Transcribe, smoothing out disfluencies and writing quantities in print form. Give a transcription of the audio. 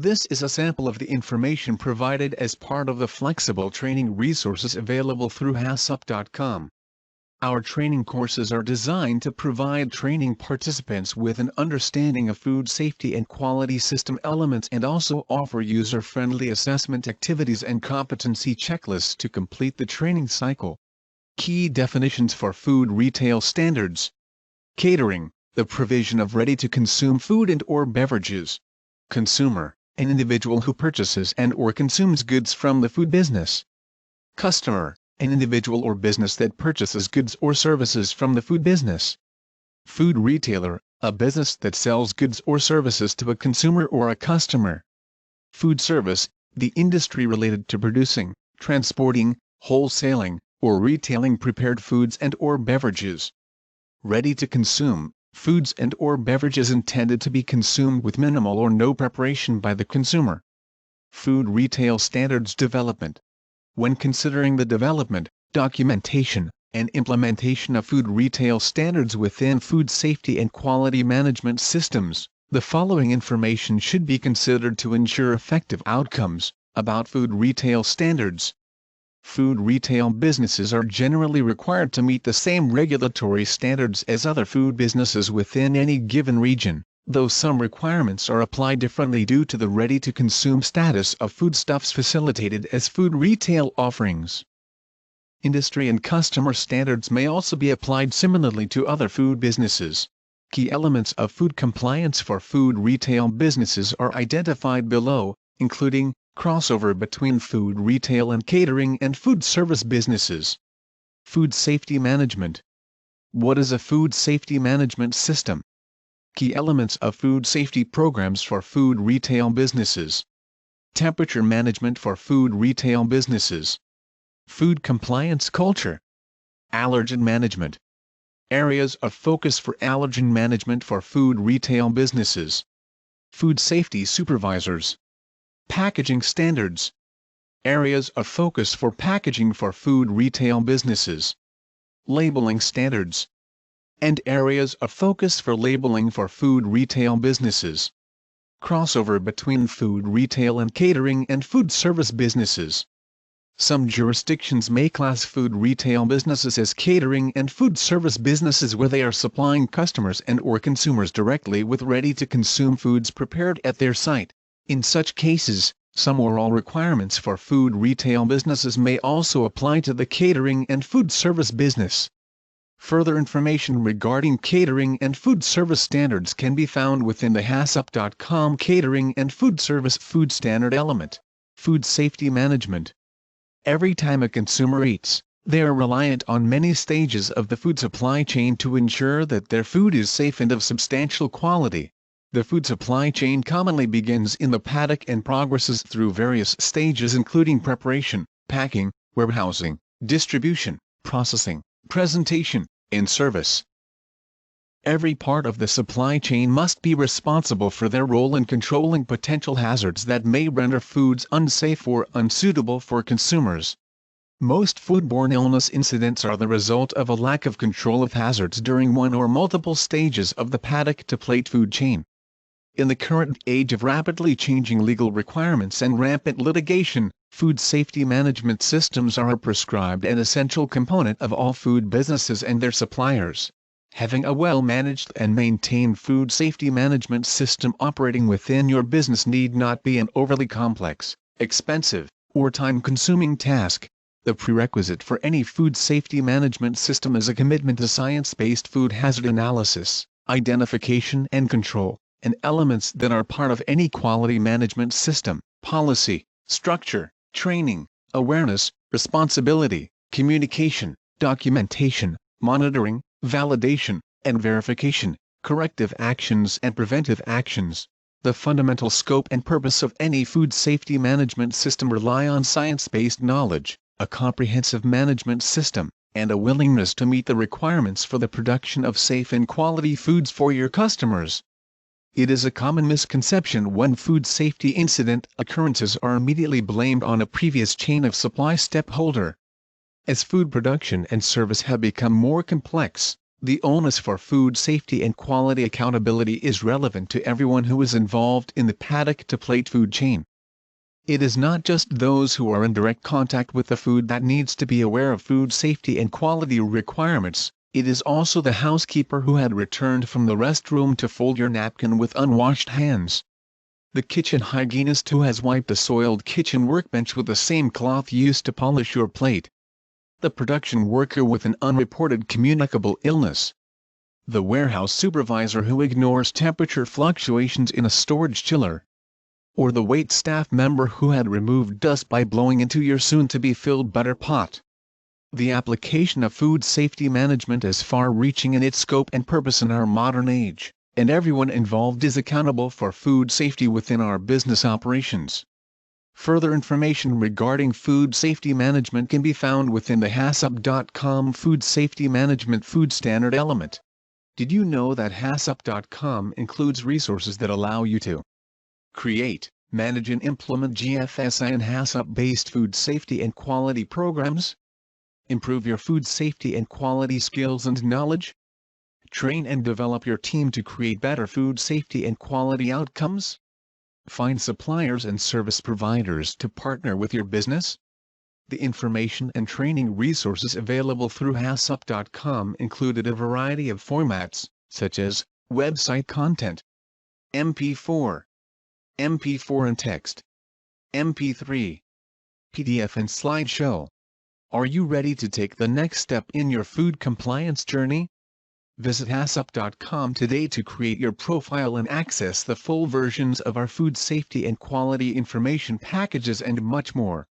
This is a sample of the information provided as part of the flexible training resources available through HACCP.com. Our training courses are designed to provide training participants with an understanding of food safety and quality system elements and also offer user-friendly assessment activities and competency checklists to complete the training cycle. Key definitions for food retail standards. Catering, the provision of ready-to-consume food and/or beverages. Consumer, an individual who purchases and/or consumes goods from the food business. Customer, an individual or business that purchases goods or services from the food business. Food retailer, a business that sells goods or services to a consumer or a customer. Food service, the industry related to producing, transporting, wholesaling, or retailing prepared foods and/or beverages. Ready to consume, foods and/or beverages intended to be consumed with minimal or no preparation by the consumer. Food retail standards development. When considering the development, documentation, and implementation of food retail standards within food safety and quality management systems, the following information should be considered to ensure effective outcomes. About food retail standards. Food retail businesses are generally required to meet the same regulatory standards as other food businesses within any given region, though some requirements are applied differently due to the ready-to-consume status of foodstuffs facilitated as food retail offerings. Industry and customer standards may also be applied similarly to other food businesses. Key elements of food compliance for food retail businesses are identified below, including crossover between food retail and catering and food service businesses. Food safety management. What is a food safety management system? Key elements of food safety programs for food retail businesses. Temperature management for food retail businesses. Food compliance culture. Allergen management. Areas of focus for allergen management for food retail businesses. Food safety supervisors. Packaging standards. Areas of focus for packaging for food retail businesses. Labeling standards. And areas of focus for labeling for food retail businesses. Crossover between food retail and catering and food service businesses. Some jurisdictions may class food retail businesses as catering and food service businesses where they are supplying customers and/or consumers directly with ready-to-consume foods prepared at their site. In such cases, some or all requirements for food retail businesses may also apply to the catering and food service business. Further information regarding catering and food service standards can be found within the HACCP.com Catering and Food Service Food Standard element. Food safety management. Every time a consumer eats, they are reliant on many stages of the food supply chain to ensure that their food is safe and of substantial quality. The food supply chain commonly begins in the paddock and progresses through various stages including preparation, packing, warehousing, distribution, processing, presentation, and service. Every part of the supply chain must be responsible for their role in controlling potential hazards that may render foods unsafe or unsuitable for consumers. Most foodborne illness incidents are the result of a lack of control of hazards during one or multiple stages of the paddock to plate food chain. In the current age of rapidly changing legal requirements and rampant litigation, food safety management systems are a prescribed and essential component of all food businesses and their suppliers. Having a well-managed and maintained food safety management system operating within your business need not be an overly complex, expensive, or time-consuming task. The prerequisite for any food safety management system is a commitment to science-based food hazard analysis, identification and control, and elements that are part of any quality management system: policy, structure, training, awareness, responsibility, communication, documentation, monitoring, validation, and verification, corrective actions and preventive actions. The fundamental scope and purpose of any food safety management system rely on science-based knowledge, a comprehensive management system, and a willingness to meet the requirements for the production of safe and quality foods for your customers. It is a common misconception when food safety incident occurrences are immediately blamed on a previous chain of supply step holder. As food production and service have become more complex, The onus for food safety and quality accountability is relevant to everyone who is involved in the paddock-to-plate food chain. It is not just those who are in direct contact with the food that needs to be aware of food safety and quality requirements, it is also the housekeeper who had returned from the restroom to fold your napkin with unwashed hands. The kitchen hygienist who has wiped a soiled kitchen workbench with the same cloth used to polish your plate. The production worker with an unreported communicable illness. The warehouse supervisor who ignores temperature fluctuations in a storage chiller. Or the wait staff member who had removed dust by blowing into your soon-to-be-filled butter pot. The application of food safety management is far-reaching in its scope and purpose in our modern age, and everyone involved is accountable for food safety within our business operations. Further information regarding food safety management can be found within the HACCP.com Food Safety Management Food Standard element. Did you know that HACCP.com includes resources that allow you to create, manage and implement GFSI and HACCP-based food safety and quality programs? Improve your food safety and quality skills and knowledge? Train and develop your team to create better food safety and quality outcomes? Find suppliers and service providers to partner with your business? The information and training resources available through HACCP.com included a variety of formats, such as website content, MP4, MP4 and text, MP3, PDF and slideshow. Are you ready to take the next step in your food compliance journey? Visit HACCP.com today to create your profile and access the full versions of our food safety and quality information packages and much more.